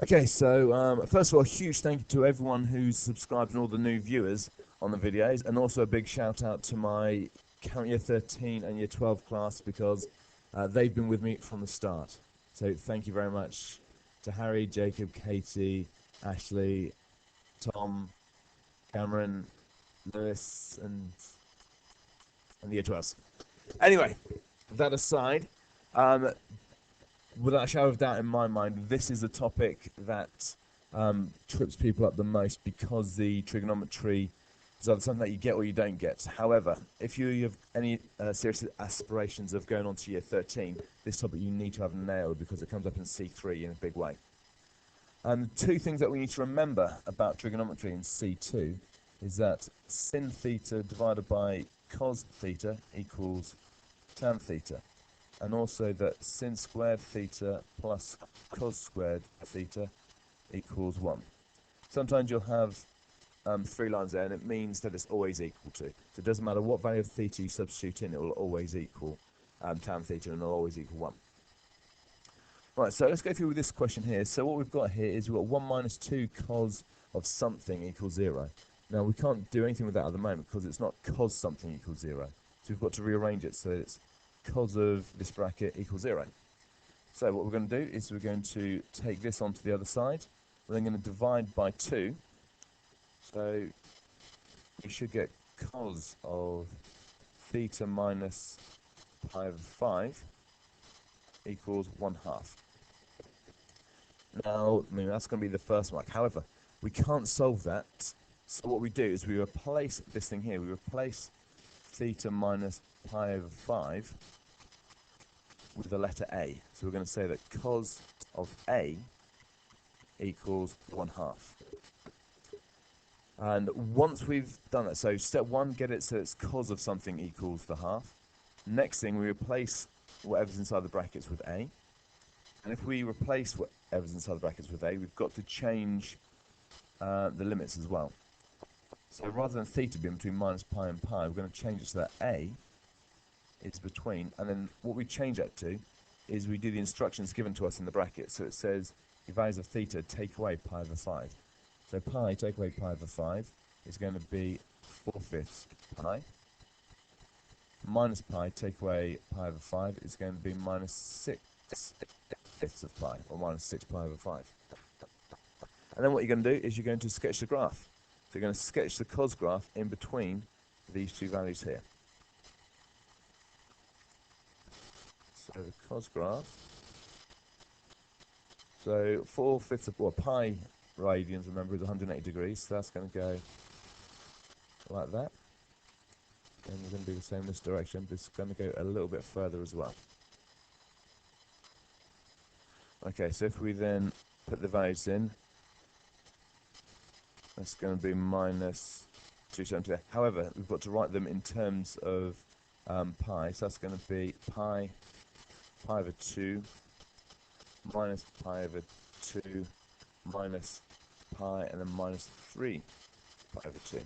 Okay, so first of all, a huge thank you to everyone who's subscribed and all the new viewers on the videos, and also a big shout out to my current Year 13 and Year 12 class because they've been with me from the start. So thank you very much to Harry, Jacob, Katie, Ashley, Tom, Cameron, Lewis, and the Year 12s. Anyway, that aside, without a shadow of doubt in my mind, this is a topic that trips people up the most because the trigonometry is either something that you get or you don't get. However, if you have any serious aspirations of going on to Year 13, this topic you need to have nailed because it comes up in C3 in a big way. Two things that we need to remember about trigonometry in C2 is that sin theta divided by cos theta equals tan theta, and also that sin squared theta plus cos squared theta equals 1. Sometimes you'll have 3 lines there, and it means that it's always equal to. So it doesn't matter what value of theta you substitute in, it will always equal tan theta, and it'll always equal 1. Right, so let's go through this question here. So what we've got here is we've got 1 minus 2 cos of something equals 0. Now, we can't do anything with that at the moment because it's not cos something equals 0. So we've got to rearrange it so it's cos of this bracket equals 0. So what we're going to do is we're going to take this onto the other side. We're then going to divide by 2. So we should get cos of theta minus pi over 5 equals 1/2. Now, I mean, that's going to be the first mark. However, we can't solve that. So what we do is we replace this thing here. We replace theta minus pi over 5 with the letter A. So we're going to say that cos of A equals 1/2. And once we've done that, so step 1, get it so it's cos of something equals the half. Next thing, we replace whatever's inside the brackets with A. And if we replace whatever's inside the brackets with A, we've got to change the limits as well. So rather than theta being between minus pi and pi, we're going to change it so that A is between, and then what we change that to is we do the instructions given to us in the bracket. So it says the values of theta take away pi over 5. So pi take away pi over 5 is going to be 4/5 pi. Minus pi take away pi over 5 is going to be minus 6/5 of pi, or minus 6 pi over 5. And then what you're going to do is you're going to sketch the graph. So you're going to sketch the cos graph in between these two values here. So the cos graph, so 4/5 of, well, pi radians, remember, is 180 degrees, so that's going to go like that. And we're going to do the same in this direction, but it's going to go a little bit further as well. Okay, so if we then put the values in, that's going to be minus 270. However, we've got to write them in terms of pi, so that's going to be pi over 2 minus pi over 2 minus pi, and then minus 3 pi over 2.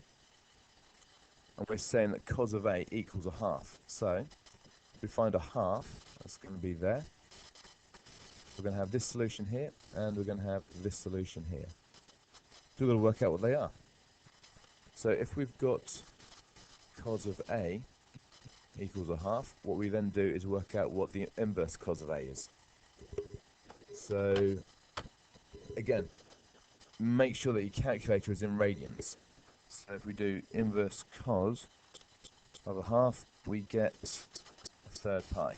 And we're saying that cos of A equals 1/2. So if we find 1/2, that's going to be there. We're going to have this solution here, and we're going to have this solution here. So we've got to work out what they are. So if we've got cos of A equals 1/2, what we then do is work out what the inverse cos of A is. So again, make sure that your calculator is in radians. So if we do inverse cos of 1/2, we get 1/3 pi.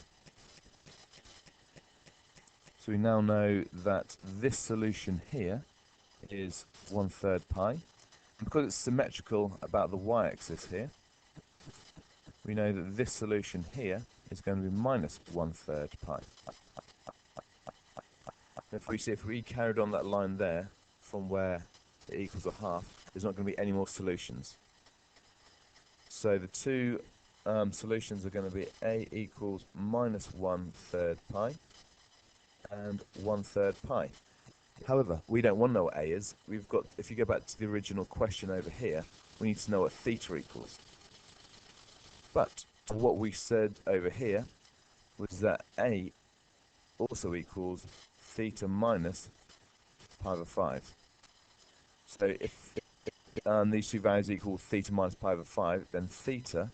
So we now know that this solution here is 1/3 pi. And because it's symmetrical about the y-axis here, we know that this solution here is going to be minus 1/3 pi. If we carried on that line there from where it equals 1/2, there's not going to be any more solutions. So the two solutions are going to be A equals minus 1/3 pi and 1/3 pi. However, we don't want to know what A is. We've got, if you go back to the original question over here, we need to know what theta equals. But what we said over here was that A also equals theta minus pi over 5. So if these two values equal theta minus pi over 5, then theta,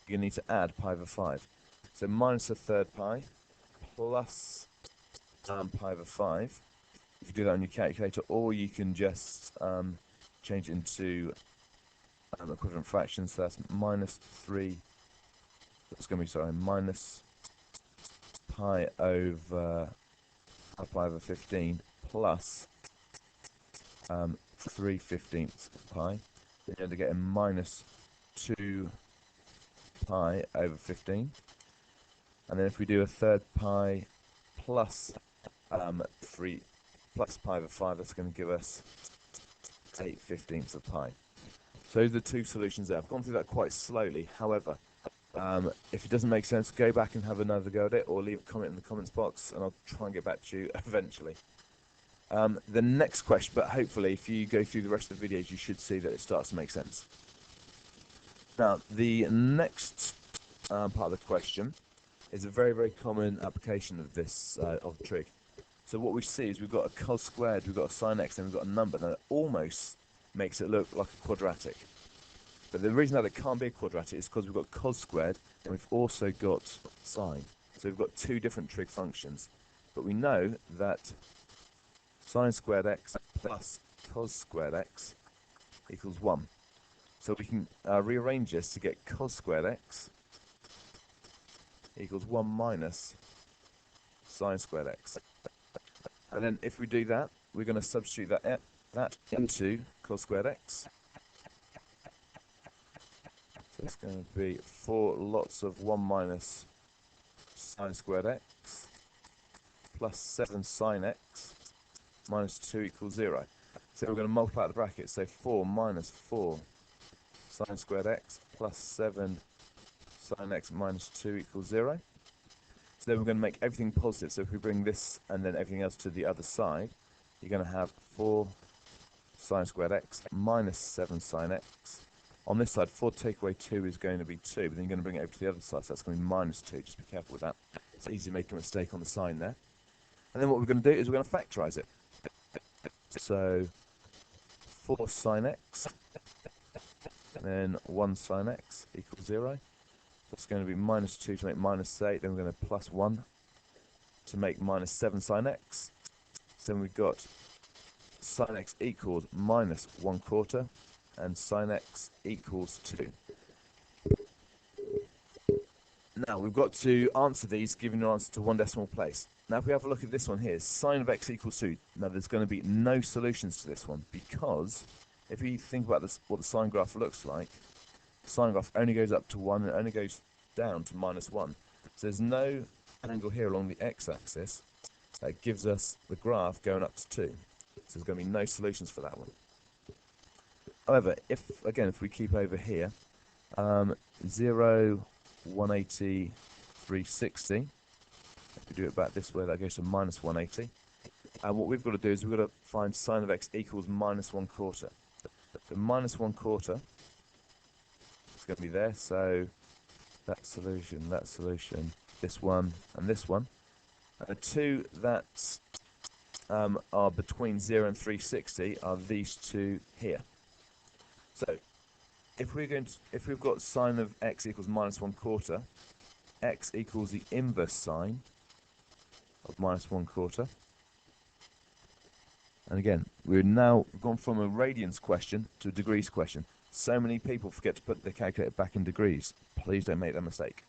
you need to add pi over 5. So minus a third pi plus pi over 5. You can do that on your calculator, or you can just change it into equivalent fractions. So that's minus 3. That's going to be, sorry, minus pi over 15 plus 3/15 pi. Then you end up getting minus 2 pi over 15. And then if we do a third pi plus 3 plus pi over 5, that's going to give us 8/15 of pi. So those are the two solutions there. I've gone through that quite slowly. However, if it doesn't make sense, go back and have another go at it, or leave a comment in the comments box, and I'll try and get back to you eventually. The next question, but hopefully if you go through the rest of the videos, you should see that it starts to make sense. Now, the next part of the question is a very, very common application of this of the trig. So what we see is we've got a cos squared, we've got a sin x, and we've got a number that almost makes it look like a quadratic. But the reason that it can't be a quadratic is because we've got cos squared and we've also got sine. So we've got two different trig functions. But we know that sine squared x plus cos squared x equals 1. So we can rearrange this to get cos squared x equals 1 minus sine squared x. And then if we do that, we're going to substitute that into cos squared x. So it's going to be 4 lots of 1 minus sine squared x plus 7 sine x minus 2 equals 0. So we're going to multiply the brackets. So 4 minus 4 sine squared x plus 7 sine x minus 2 equals 0. So then we're going to make everything positive. So if we bring this and then everything else to the other side, you're going to have 4 sine squared x minus 7 sine x. On this side, 4 take away 2 is going to be 2, but then you're going to bring it over to the other side, so that's going to be minus 2. Just be careful with that. It's easy to make a mistake on the sign there. And then what we're going to do is we're going to factorise it. So 4 sine x, and then 1 sine x equals 0. That's going to be minus 2 to make minus 8. Then we're going to plus 1 to make minus 7 sine x. So then we've got sine x equals minus 1/4, and sine x equals 2. Now we've got to answer these, giving an answer to one decimal place. Now if we have a look at this one here, sine of x equals 2. Now there's going to be no solutions to this one, because if we think about this, what the sine graph looks like, the sine graph only goes up to 1 and it only goes down to minus 1. So there's no angle here along the x-axis that gives us the graph going up to 2. So there's going to be no solutions for that one. However, if we keep over here, 0, 180, 360, if we do it back this way, that goes to minus 180. And what we've got to do is we've got to find sine of x equals minus 1/4. So minus 1/4 is going to be there. So that solution, this one, and this one. And the two that are between 0 and 360 are these two here. So if we've got sine of x equals minus 1/4, x equals the inverse sine of minus 1/4. And again, we've now gone from a radians question to a degrees question. So many people forget to put their calculator back in degrees. Please don't make that mistake.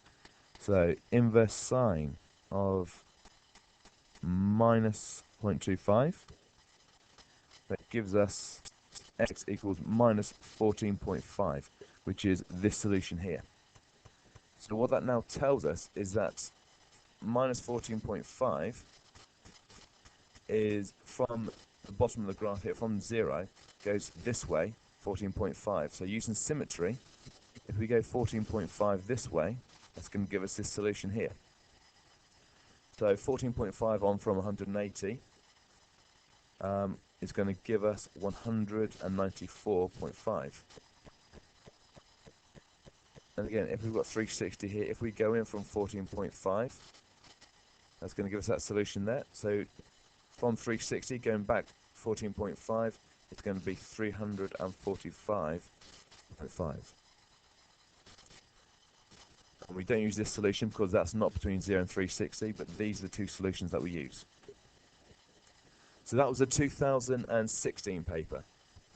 So inverse sine of minus 0.25, that gives us x equals minus 14.5, which is this solution here. So what that now tells us is that minus 14.5 is from the bottom of the graph here, from 0, goes this way, 14.5. So using symmetry, if we go 14.5 this way, that's going to give us this solution here. So 14.5 on from 180 is going to give us 194.5. And again, if we've got 360 here, if we go in from 14.5, that's going to give us that solution there. So from 360 going back 14.5, it's going to be 345.5. And we don't use this solution because that's not between 0 and 360, but these are the two solutions that we use. So that was a 2016 paper,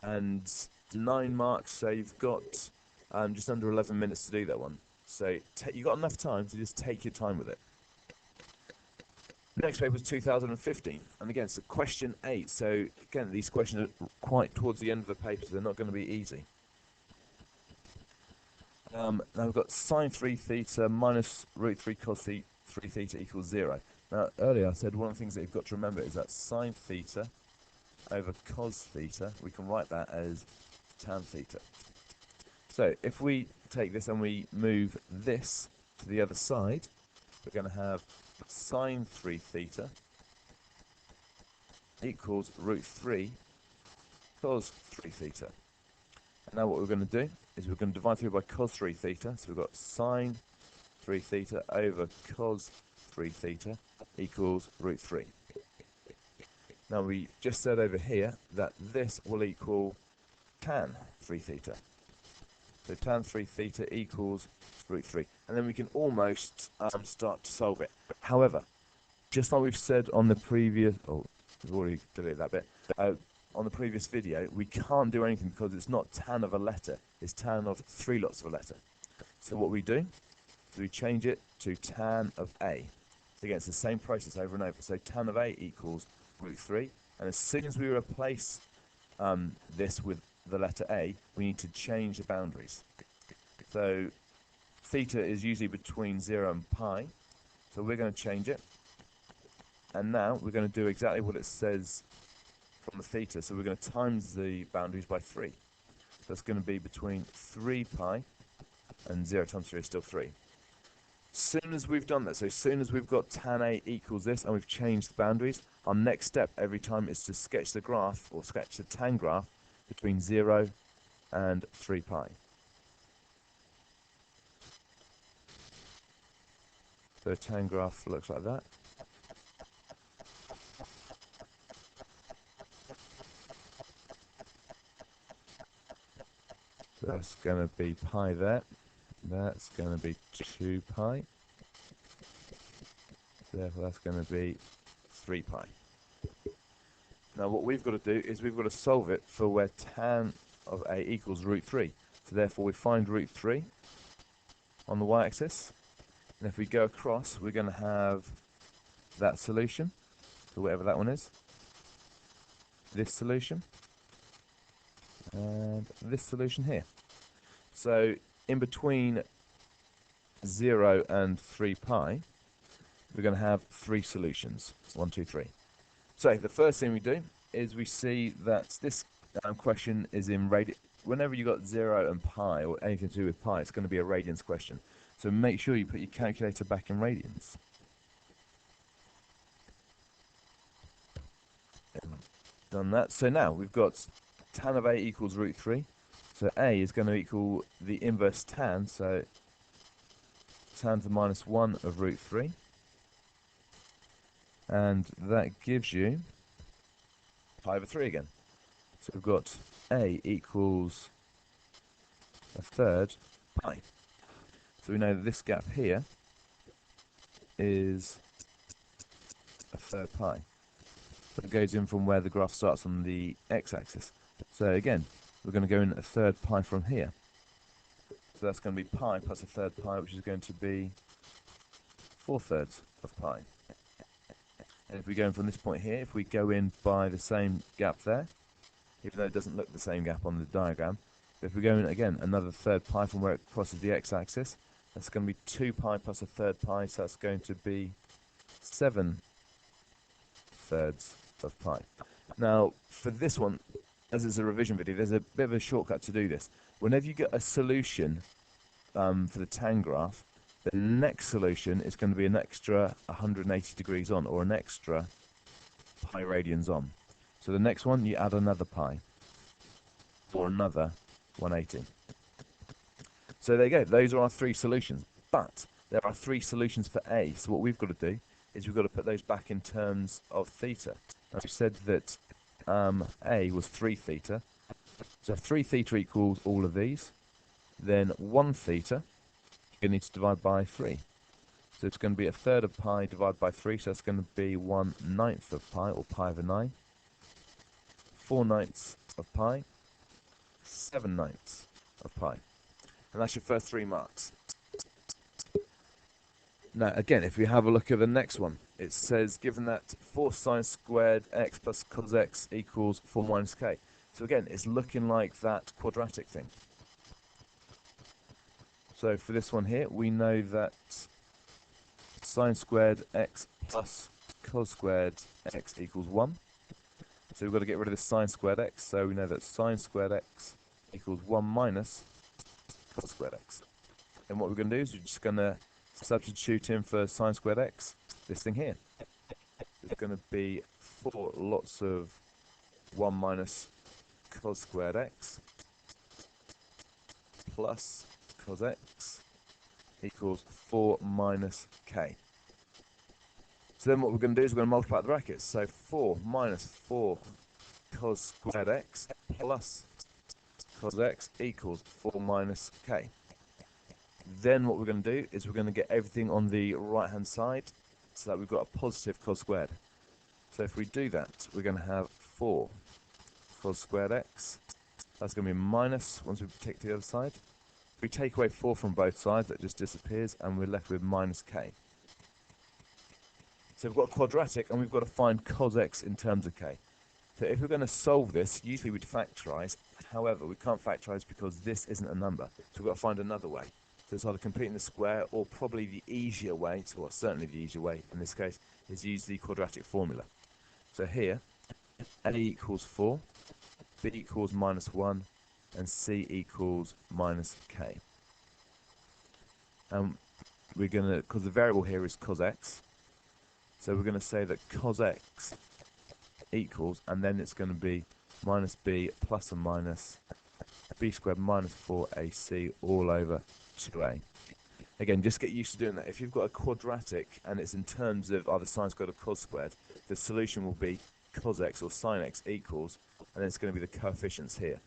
and 9 marks, so you've got just under 11 minutes to do that one. So you've got enough time to just take your time with it. Next paper was 2015, and again, it's question 8. So again, these questions are quite towards the end of the paper, so they're not going to be easy. Now we've got sine 3 theta minus root 3 cos 3 theta equals 0. Now earlier I said one of the things that you've got to remember is that sine theta over cos theta, we can write that as tan theta. So if we take this and we move this to the other side, we're going to have sine 3 theta equals root 3 cos 3 theta. And now what we're going to do is we're going to divide through by cos 3 theta. So we've got sine 3 theta over cos 3 theta equals root 3. Now we just said over here that this will equal tan 3 theta. So tan 3 theta equals root 3. And then we can almost start to solve it. However, just like we've said on the previous, we've already deleted that bit, on the previous video, we can't do anything because it's not tan of a letter, it's tan of 3 lots of a letter. So what we do is we change it to tan of A. So again, it's the same process over and over. So tan of A equals root 3, and as soon as we replace this with the letter A, we need to change the boundaries. So theta is usually between 0 and pi, so we're going to change it. And now we're going to do exactly what it says from the theta, so we're going to times the boundaries by 3. So it's going to be between 3 pi and 0 times 3 is still 3. As soon as we've done that, so as soon as we've got tan A equals this and we've changed the boundaries, our next step every time is to sketch the graph, or sketch the tan graph, between 0 and 3 pi. So the tan graph looks like that. So that's going to be pi there. That's going to be 2 pi. Therefore that's going to be 3 pi. Now what we've got to do is we've got to solve it for where tan of A equals root 3. So therefore we find root 3 on the y-axis. And if we go across, we're going to have that solution, so whatever that one is, this solution, and this solution here. So in between 0 and 3 pi, we're going to have 3 solutions. 1, 2, 3. So the first thing we do is we see that this question is in radians. Whenever you've got 0 and pi, or anything to do with pi, it's going to be a radians question. So make sure you put your calculator back in radians. Done that. So now we've got tan of A equals root 3. So A is going to equal the inverse tan, so tan to the minus 1 of root 3. And that gives you pi over 3 again. So we've got A equals a third pi. So we know that this gap here is a third pi. So it goes in from where the graph starts on the x-axis. So again, we're going to go in a third pi from here. So that's going to be pi plus a third pi, which is going to be 4/3 of pi. And if we go in from this point here, if we go in by the same gap there, even though it doesn't look the same gap on the diagram, but if we go in again another third pi from where it crosses the x-axis, that's going to be 2 pi plus a third pi, so that's going to be 7/3 of pi. Now, for this one, as it's a revision video, there's a bit of a shortcut to do this. Whenever you get a solution for the tan graph, the next solution is going to be an extra 180 degrees on, or an extra pi radians on. So the next one, you add another pi, or another 180. So there you go, those are our 3 solutions. But there are 3 solutions for A, so what we've got to do is we've got to put those back in terms of theta. Now we said that A was 3 theta. So 3 theta equals all of these. Then 1 theta, you need to divide by 3. So it's going to be a third of pi divided by 3, so that's going to be 1/9 of pi, or pi over 9. 4/9 of pi, 7/9 of pi. And that's your first 3 marks. Now, again, if we have a look at the next one, it says, given that 4 sine squared x plus cos x equals 4 minus k. So again, it's looking like that quadratic thing. So for this one here, we know that sine squared x plus cos squared x equals 1. So we've got to get rid of this sine squared x. So we know that sine squared x equals 1 minus cos squared x. And what we're going to do is we're just going to substitute in for sine squared x, this thing here. It's going to be 4 lots of 1 minus cos squared x plus cos x equals 4 minus k. So then what we're going to do is we're going to multiply the brackets. So 4 minus 4 cos squared x plus cos x equals 4 minus k. Then what we're going to do is we're going to get everything on the right hand side so that we've got a positive cos squared. So if we do that, we're going to have 4 cos squared x. That's going to be minus, once we take to the other side. If we take away 4 from both sides, that just disappears, and we're left with minus k. So we've got a quadratic, and we've got to find cos x in terms of k. So if we're going to solve this, usually we'd factorise. However, we can't factorise because this isn't a number. So we've got to find another way. So it's either completing the square, or probably the easier way, or certainly the easier way in this case, is use the quadratic formula. So here, a equals 4, b equals minus 1, and c equals minus k. And we're going to, because the variable here is cos x, so we're going to say that cos x equals, and then it's going to be minus b plus or minus b squared minus 4ac all over 2a. Again, just get used to doing that. If you've got a quadratic and it's in terms of either sine squared or cos squared, the solution will be cos x or sine x equals, and then it's going to be the coefficients here.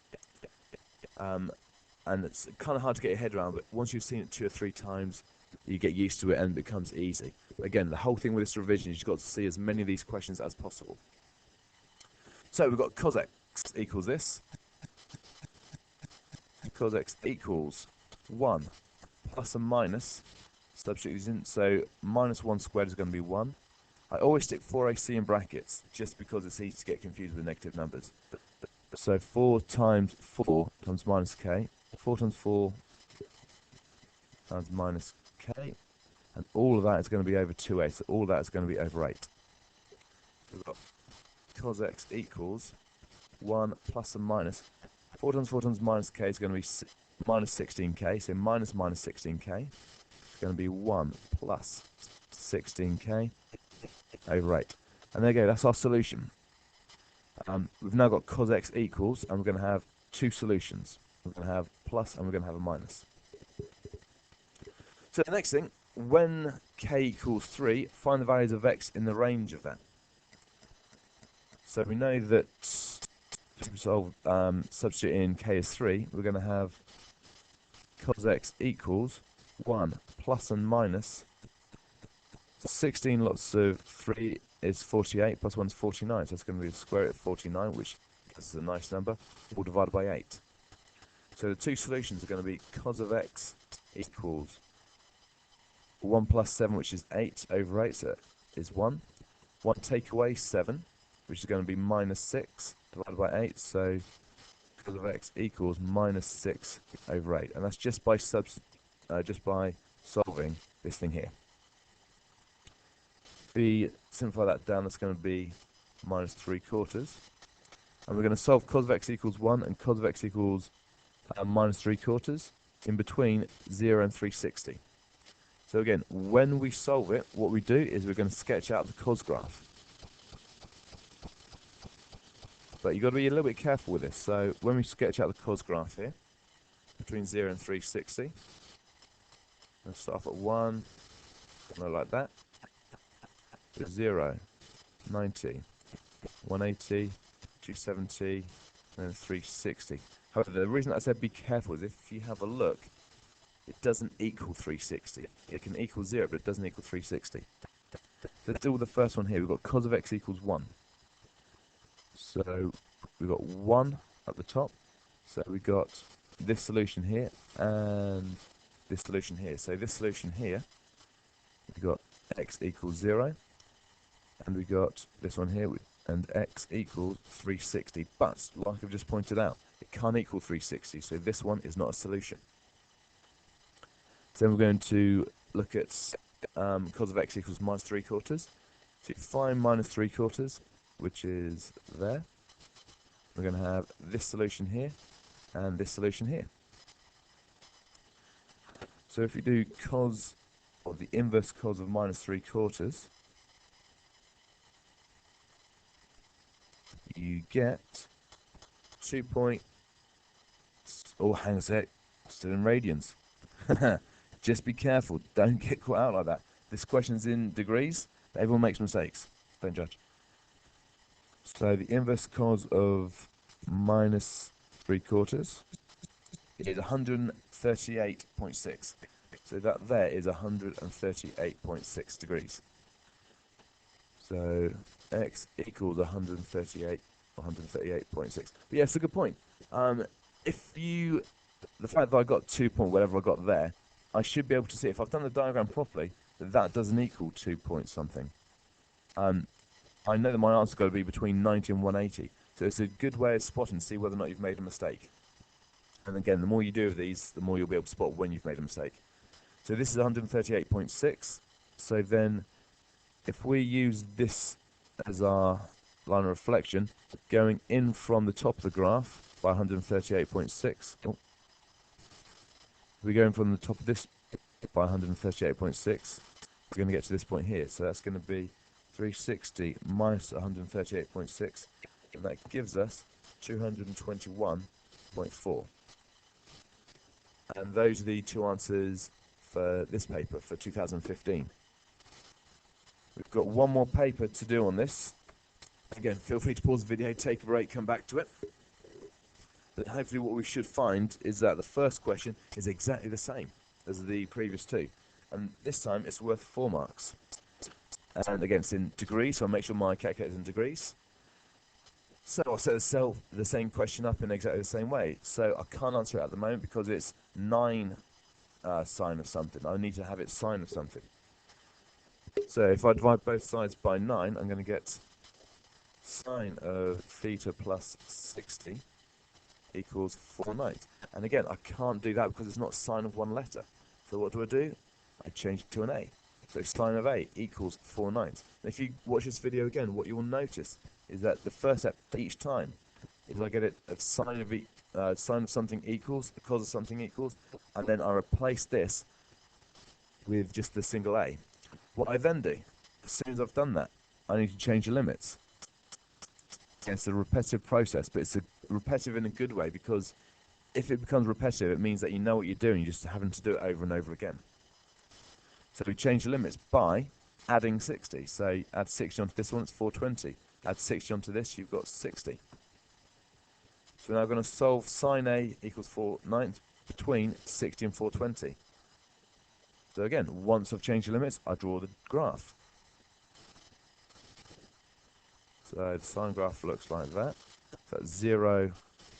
And it's kind of hard to get your head around, but once you've seen it 2 or 3 times, you get used to it and it becomes easy. But again, the whole thing with this revision is you've got to see as many of these questions as possible. So we've got cos x equals this. Cos x equals 1 plus and minus, substitute these in, so minus 1 squared is going to be 1. I always stick 4ac in brackets just because it's easy to get confused with negative numbers. So 4 times 4 times minus k, 4 times 4 times minus k, and all of that is going to be over 2a, so all of that is going to be over 8. We've got cos x equals 1 plus and minus, 4 times 4 times minus k is going to be minus 16k, so minus minus 16k, it's going to be 1 plus 16k over 8. And there you go, that's our solution. We've now got cos x equals, and we're going to have 2 solutions. We're going to have plus and we're going to have a minus. So the next thing, when k equals 3, find the values of x in the range of that. So we know that to solve, substitute in k is 3, we're going to have cos x equals 1 plus and minus 16 lots of 3 is 48, plus 1 is 49, so it's going to be the square root of 49, which is a nice number, all divided by 8. So the 2 solutions are going to be cos of x equals 1 plus 7, which is 8 over 8, so is 1. 1 take away 7, which is going to be minus 6 divided by 8, so cos of x equals minus 6 over 8, and that's just by solving this thing here. If we simplify that down, that's going to be minus 3/4. And we're going to solve cos of x equals 1 and cos of x equals minus 3/4 in between 0 and 360. So again, when we solve it, what we do is we're going to sketch out the cos graph. But you've got to be a little bit careful with this. So when we sketch out the cos graph here, between 0 and 360, let's start off at 1, something like that. 0, 90, 180, 270, and then 360. However, the reason I said be careful is if you have a look, it doesn't equal 360. It can equal 0, but it doesn't equal 360. Let's do the first one here. We've got cos of x equals 1. So we've got 1 at the top. So we've got this solution here and this solution here. So this solution here, we've got x equals 0. And we got this one here, and x equals 360. But, like I've just pointed out, it can't equal 360, so this one is not a solution. So then we're going to look at cos of x equals minus 3/4. So you find minus 3/4, which is there. We're going to have this solution here, and this solution here. So if you do cos, or the inverse cos of minus 3/4, you get 2 point, oh, hang on a sec, still in radians. Just be careful, don't get caught out like that. This question's in degrees, everyone makes mistakes, don't judge. So the inverse cos of minus 3/4 is 138.6. So that there is 138.6 degrees. So x equals 138, 138.6. But yeah, it's a good point. The fact that I got 2 point whatever I got there, I should be able to see, if I've done the diagram properly, that that doesn't equal 2 point something. I know that my answer's got to be between 90 and 180. So it's a good way of spotting to see whether or not you've made a mistake. And again, the more you do of these, the more you'll be able to spot when you've made a mistake. So this is 138.6. So then, if we use this as our line of reflection, going in from the top of the graph by 138.6. Oh. We're going from the top of this by 138.6. We're going to get to this point here. So that's going to be 360 minus 138.6. And that gives us 221.4. And those are the two answers for this paper for 2015. We've got one more paper to do on this. Again, feel free to pause the video, take a break, come back to it. But hopefully what we should find is that the first question is exactly the same as the previous two. And this time it's worth 4 marks. And again, it's in degrees, so I'll make sure my calculator is in degrees. So I'll set the same question up in exactly the same way. So I can't answer it at the moment because it's 9 sine of something. I need to have it sine of something. So if I divide both sides by 9, I'm going to get sine of theta plus 60 equals 4/9. And again, I can't do that because it's not sine of one letter. So what do? I change it to an A. So sine of A equals 4/9. If you watch this video again, what you will notice is that the first step each time is I get it of sine of something equals, the cos of something equals, and then I replace this with just the single A. What I then do, as soon as I've done that, I need to change the limits. It's a repetitive process, but it's repetitive in a good way, because if it becomes repetitive, it means that you know what you're doing, you're just having to do it over and over again. So we change the limits by adding 60. So add 60 onto this one, it's 420. Add 60 onto this, you've got 60. So now I'm going to solve sine A equals 4/9 between 60 and 420. So again, once I've changed the limits, I draw the graph. So the sine graph looks like that. So that's 0,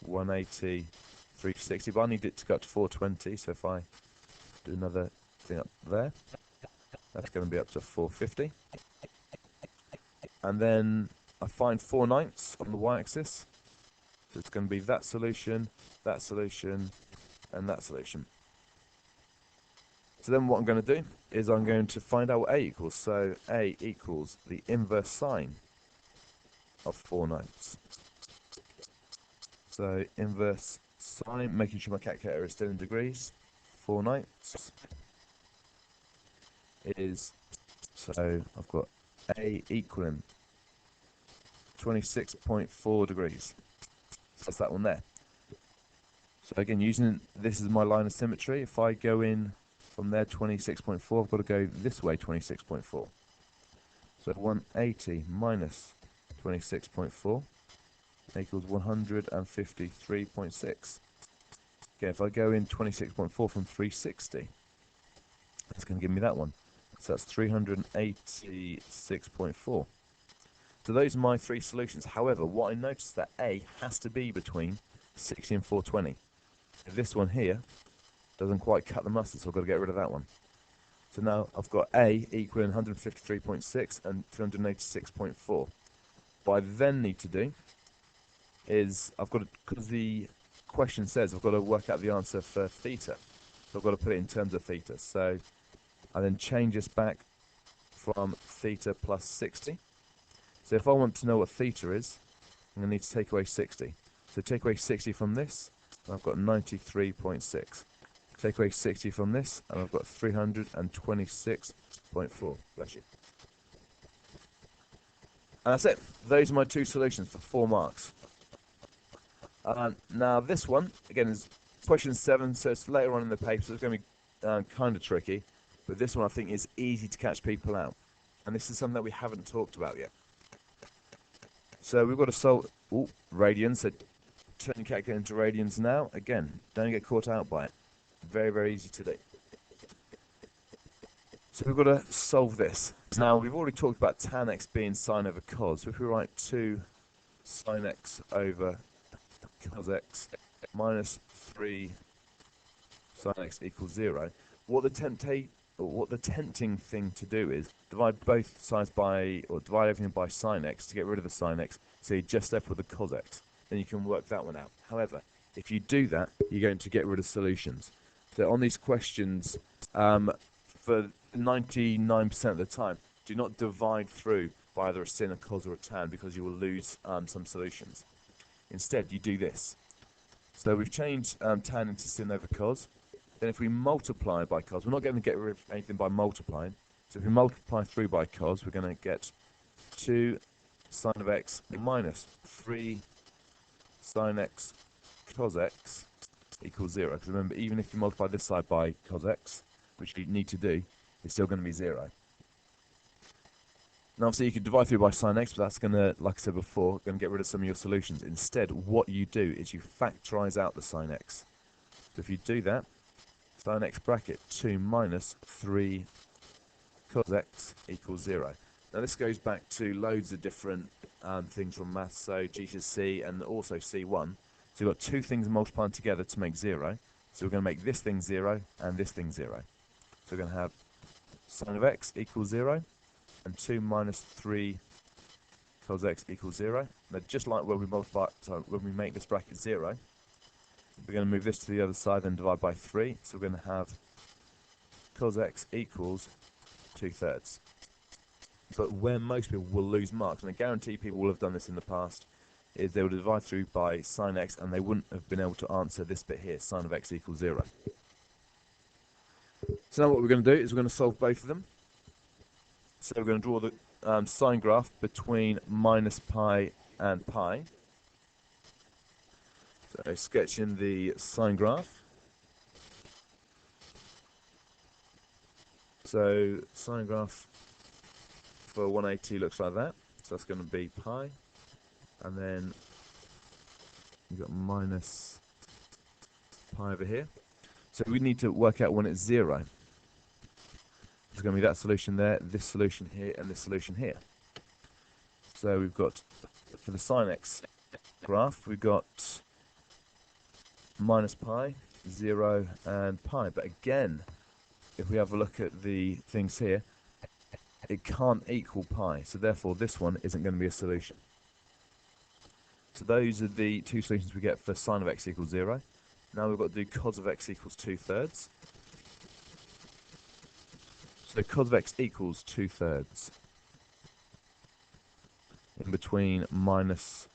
180, 360. But I need it to go up to 420. So if I do another thing up there, that's going to be up to 450. And then I find 4/9 on the y-axis. So it's going to be that solution, and that solution. So then what I'm going to do is I'm going to find out what A equals. So A equals the inverse sine of 4/9. So inverse sine, making sure my calculator is still in degrees, 4/9 is, so I've got A equaling 26.4 degrees. So that's that one there. So again, using this as my line of symmetry, if I go in from there 26.4, I've got to go this way 26.4. So 180 minus 26.4 equals 153.6. Again, if I go in 26.4 from 360, that's going to give me that one. So that's 386.4. So those are my three solutions. However, what I noticed that A has to be between 60 and 420. If this one here doesn't quite cut the mustard, so I've got to get rid of that one. So now I've got A equaling 153.6 and 386.4. What I then need to do is I've got to, because the question says I've got to work out the answer for theta. So I've got to put it in terms of theta. So I then change this back from theta plus 60. So if I want to know what theta is, I'm going to need to take away 60. So take away 60 from this, and I've got 93.6. Take away 60 from this, and I've got 326.4. Bless you. And that's it. Those are my two solutions for 4 marks. Now this one, again, is question 7, so it's later on in the paper, so it's going to be kind of tricky. But this one I think is easy to catch people out. And this is something that we haven't talked about yet. So we've got to solve radians, so turn your calculator into radians now. Again, don't get caught out by it. Very, very easy to do. So we've got to solve this. Now, we've already talked about tan x being sine over cos. So if we write 2 sine x over cos x minus 3 sine x equals 0, what the tempting thing to do is divide both sides by, or divide everything by sine x to get rid of the sine x, so you're just left with the cos x. Then you can work that one out. However, if you do that, you're going to get rid of solutions. So on these questions, for 99% of the time, do not divide through by either a sin, a cos, or a tan, because you will lose some solutions. Instead, you do this. So we've changed tan into sin over cos. Then if we multiply by cos, we're not going to get rid of anything by multiplying. So if we multiply through by cos, we're going to get 2 sine of x minus 3 sine x cos x equals 0. Because remember, even if you multiply this side by cos x, which you need to do, it's still going to be 0. Now, obviously, you could divide through by sine x, but that's going to, like I said before, going to get rid of some of your solutions. Instead, what you do is you factorize out the sine x. So if you do that, sine x bracket 2 minus 3 cos x equals 0. Now, this goes back to loads of different things from maths, so G to C and also C1. So we've got two things multiplying together to make 0. So we're going to make this thing 0 and this thing 0. So we're going to have sine of x equals 0 and 2 minus 3 cos x equals 0. Now, just like when we multiply, so when we make this bracket 0, we're going to move this to the other side and divide by 3. So we're going to have cos x equals 2/3. But where most people will lose marks, and I guarantee people will have done this in the past, is they would divide through by sine x and they wouldn't have been able to answer this bit here, sine of x equals 0. So now what we're going to do is we're going to solve both of them. So we're going to draw the sine graph between minus pi and pi. So sketching the sine graph. So sine graph for 180 looks like that. So that's going to be pi. And then you've got minus pi over here. So we need to work out when it's 0. There's going to be that solution there, this solution here, and this solution here. So we've got, for the sine x graph, we've got minus pi, 0, and pi. But again, if we have a look at the things here, it can't equal pi. So therefore, this one isn't going to be a solution. So those are the two solutions we get for sine of x equals 0. Now we've got to do cos of x equals 2/3. So cos of x equals 2/3 in between minus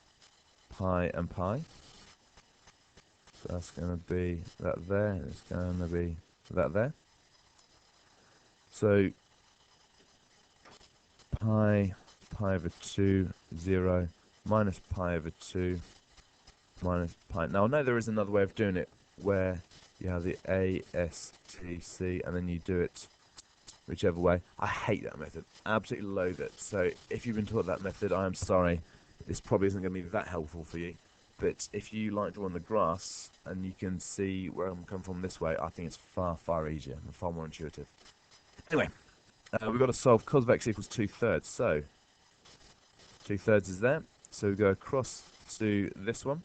pi and pi. So that's going to be that there, and it's going to be that there. So pi over 2, 0, minus pi over 2, minus pi. Now I know there is another way of doing it where you have the A, S, T, C, and then you do it whichever way. I hate that method. Absolutely loathe it. So if you've been taught that method, I am sorry. this probably isn't going to be that helpful for you. But if you like drawing the graphs and you can see where I'm coming from this way, I think it's far, far easier and far more intuitive. Anyway, we've got to solve cos of x equals 2/3. So 2/3 is there. So we go across to this one,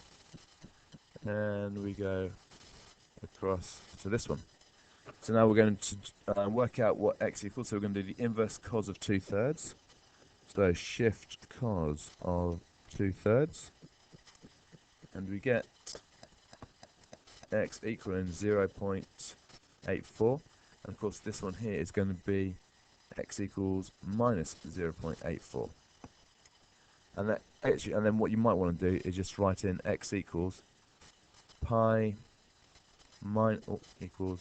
and we go across to this one. So now we're going to work out what x equals. So we're going to do the inverse cos of 2/3. So shift cos of 2/3, and we get x equaling 0.84. And of course this one here is going to be x equals minus 0.84. And then what you might want to do is just write in x equals pi equals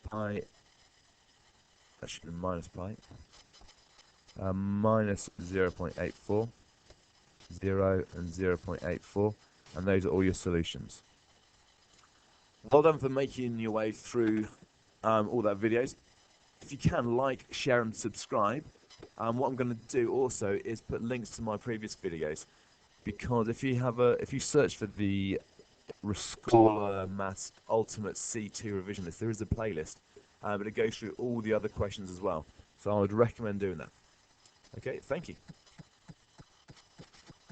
pi, that should be minus pi, minus 0.84, 0 and 0.84, and those are all your solutions. Well done for making your way through all that videos. If you can, like, share and subscribe. What I'm going to do also is put links to my previous videos, because if you search for the RescorlaMaths Ultimate C2 Revision List, there is a playlist, but it goes through all the other questions as well. So I would recommend doing that. Okay, thank you.